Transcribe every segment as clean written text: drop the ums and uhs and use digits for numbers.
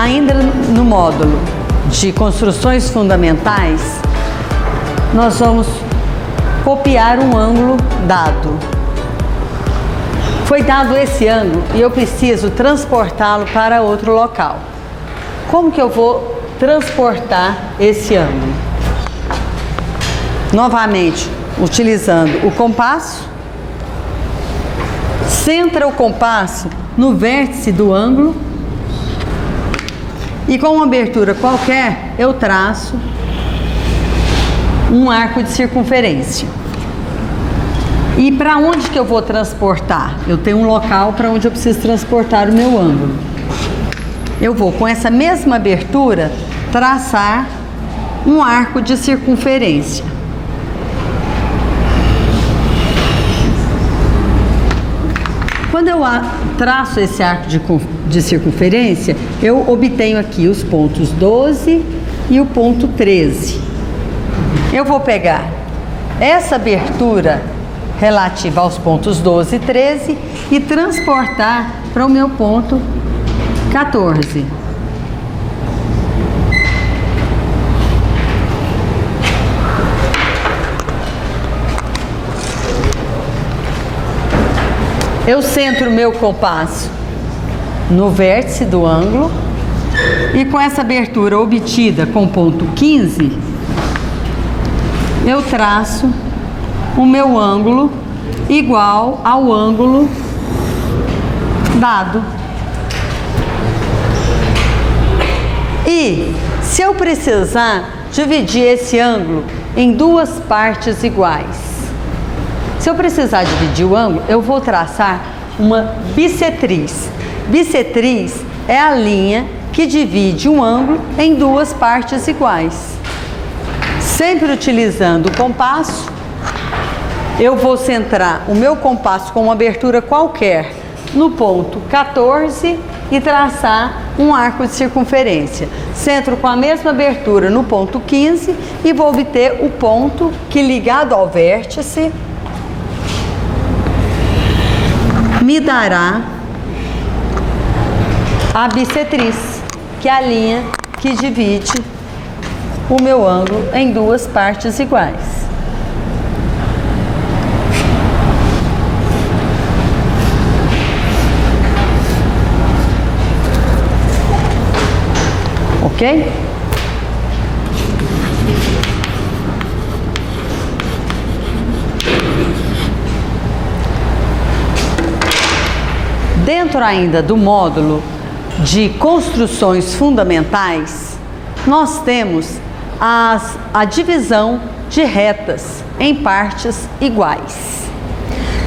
Ainda no módulo de construções fundamentais, nós vamos copiar um ângulo dado. Foi dado esse ângulo e eu preciso transportá-lo para outro local. Como que eu vou transportar esse ângulo? Novamente, utilizando o compasso, centra o compasso no vértice do ângulo e com uma abertura qualquer eu traço um arco de circunferência. E para onde que eu vou transportar? Eu tenho um local para onde eu preciso transportar o meu ângulo. Eu vou, com essa mesma abertura, traçar um arco de circunferência. Quando eu traço esse arco de circunferência, eu obtenho aqui os pontos 12 e o ponto 13. Eu vou pegar essa abertura relativa aos pontos 12 e 13 e transportar para o meu ponto 14. Eu centro o meu compasso no vértice do ângulo e com essa abertura obtida com o ponto 15, eu traço o meu ângulo igual ao ângulo dado. E se eu precisar dividir esse ângulo em duas partes iguais, se eu precisar dividir o ângulo, eu vou traçar uma bissetriz. Bissetriz é a linha que divide um ângulo em duas partes iguais. Sempre utilizando o compasso, eu vou centrar o meu compasso com uma abertura qualquer no ponto 14 e traçar um arco de circunferência. Centro com a mesma abertura no ponto 15 e vou obter o ponto que, ligado ao vértice, me dará a bissetriz, que é a linha que divide o meu ângulo em duas partes iguais. Ok? Dentro ainda do módulo de construções fundamentais, nós temos a divisão de retas em partes iguais.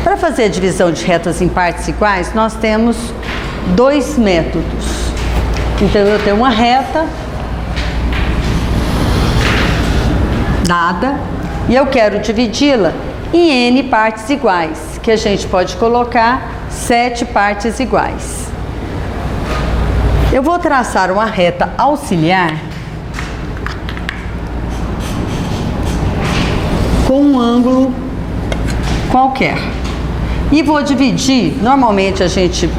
Para fazer a divisão de retas em partes iguais, nós temos dois métodos. Então, eu tenho uma reta dada e eu quero dividi-la em N partes iguais, que a gente pode colocar 7 partes iguais. Eu vou traçar uma reta auxiliar com um ângulo qualquer. E vou dividir, normalmente a gente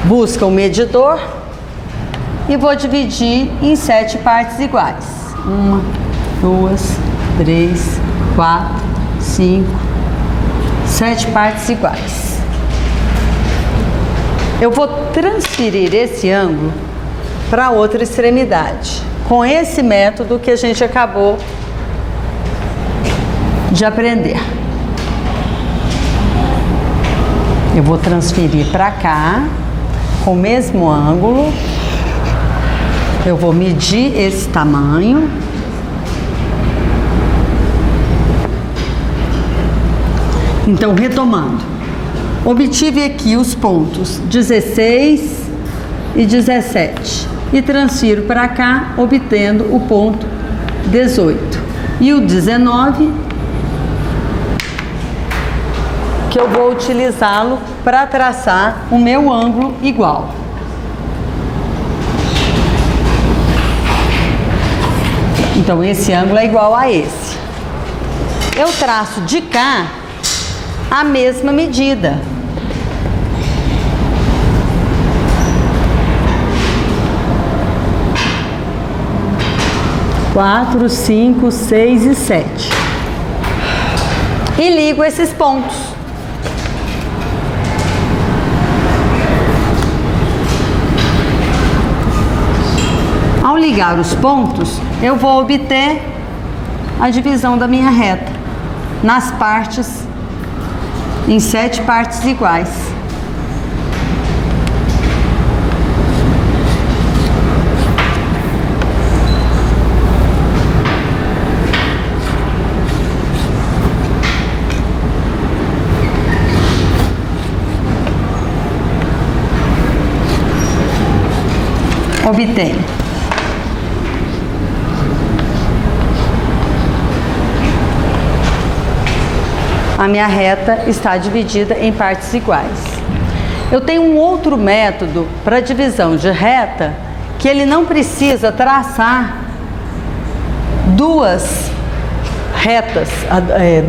busca um medidor e vou dividir em 7 partes iguais. 1, 2, 3, 4, 5, 7 partes iguais. Eu vou transferir esse ângulo para outra extremidade, com esse método que a gente acabou de aprender. Eu vou transferir para cá, com o mesmo ângulo. Eu vou medir esse tamanho. Então, retomando, obtive aqui os pontos 16 e 17 e transfiro para cá, obtendo o ponto 18 e o 19, que eu vou utilizá-lo para traçar o meu ângulo igual. Então, esse ângulo é igual a esse. Eu traço de cá a mesma medida. 4, 5, 6 e 7. E ligo esses pontos. Ao ligar os pontos, eu vou obter a divisão da minha reta nas partes, em 7 partes iguais. Obtenho. A minha reta está dividida em partes iguais. Eu tenho um outro método para divisão de reta que ele não precisa traçar duas retas,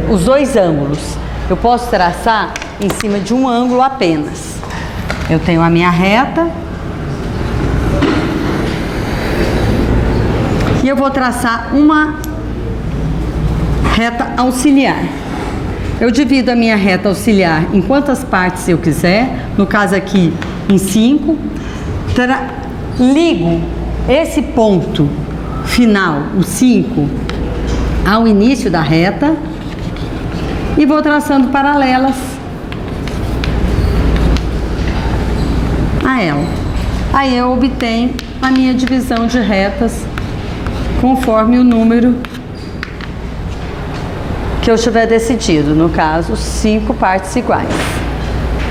os dois ângulos. Eu posso traçar em cima de um ângulo apenas. Eu tenho a minha reta e eu vou traçar uma reta auxiliar. Eu divido a minha reta auxiliar em quantas partes eu quiser, no caso aqui em 5. Ligo esse ponto final, o 5, ao início da reta e vou traçando paralelas a ela. Aí eu obtenho a minha divisão de retas conforme o número que eu tiver decidido, no caso, 5 partes iguais.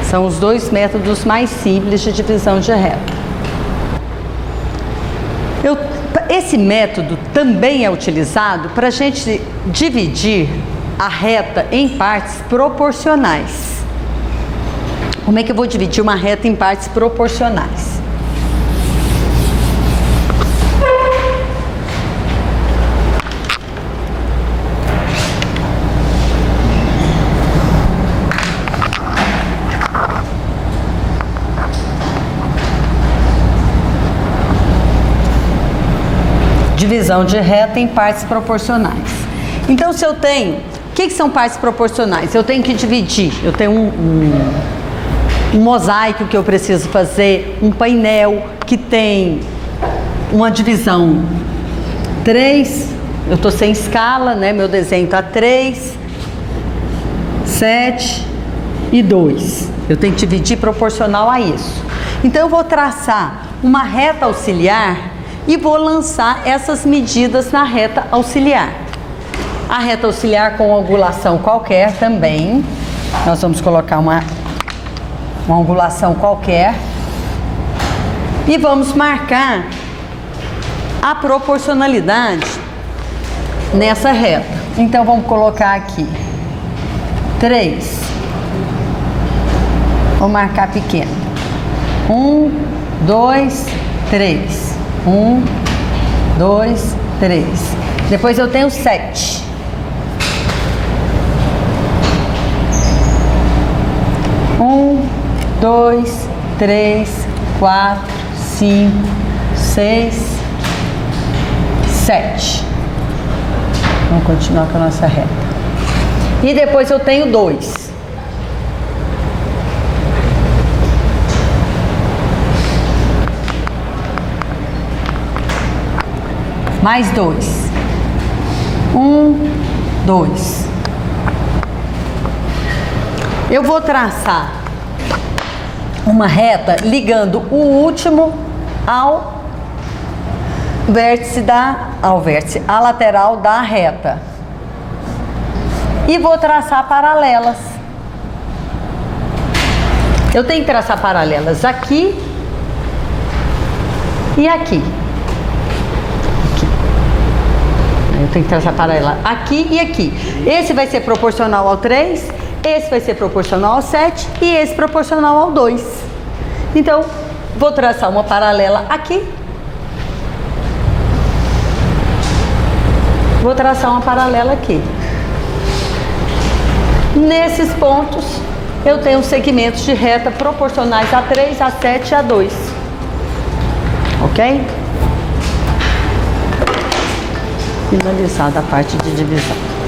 São os dois métodos mais simples de divisão de reta. Esse método também é utilizado para a gente dividir a reta em partes proporcionais. Como é que eu vou dividir uma reta em partes proporcionais? Divisão de reta em partes proporcionais. Então, se eu tenho... O que são partes proporcionais? Eu tenho que dividir. Eu tenho um mosaico que eu preciso fazer, um painel que tem uma divisão 3. Eu estou sem escala, né? Meu desenho está 3, 7 e 2. Eu tenho que dividir proporcional a isso. Então, eu vou traçar uma reta auxiliar e vou lançar essas medidas na reta auxiliar. A reta auxiliar com angulação qualquer também. Nós vamos colocar uma angulação qualquer. E vamos marcar a proporcionalidade nessa reta. Então, vamos colocar aqui 3. Vou marcar pequeno. 1, 2, 3. 1, 2, 3. Depois eu tenho 7. 1, 2, 3, 4, 5, 6, 7. Vamos continuar com a nossa reta. E depois eu tenho 2. Mais 2. 1, 2. Eu vou traçar uma reta ligando o último ao vértice à lateral da reta. E vou traçar paralelas. Eu tenho que traçar paralelas aqui e aqui. Eu tenho que traçar paralela aqui e aqui. Esse vai ser proporcional ao 3, esse vai ser proporcional ao 7 e esse proporcional ao 2. Então, vou traçar uma paralela aqui. Vou traçar uma paralela aqui. Nesses pontos, eu tenho segmentos de reta proporcionais a 3, a 7 e a 2. Ok? finalizada a parte de divisão.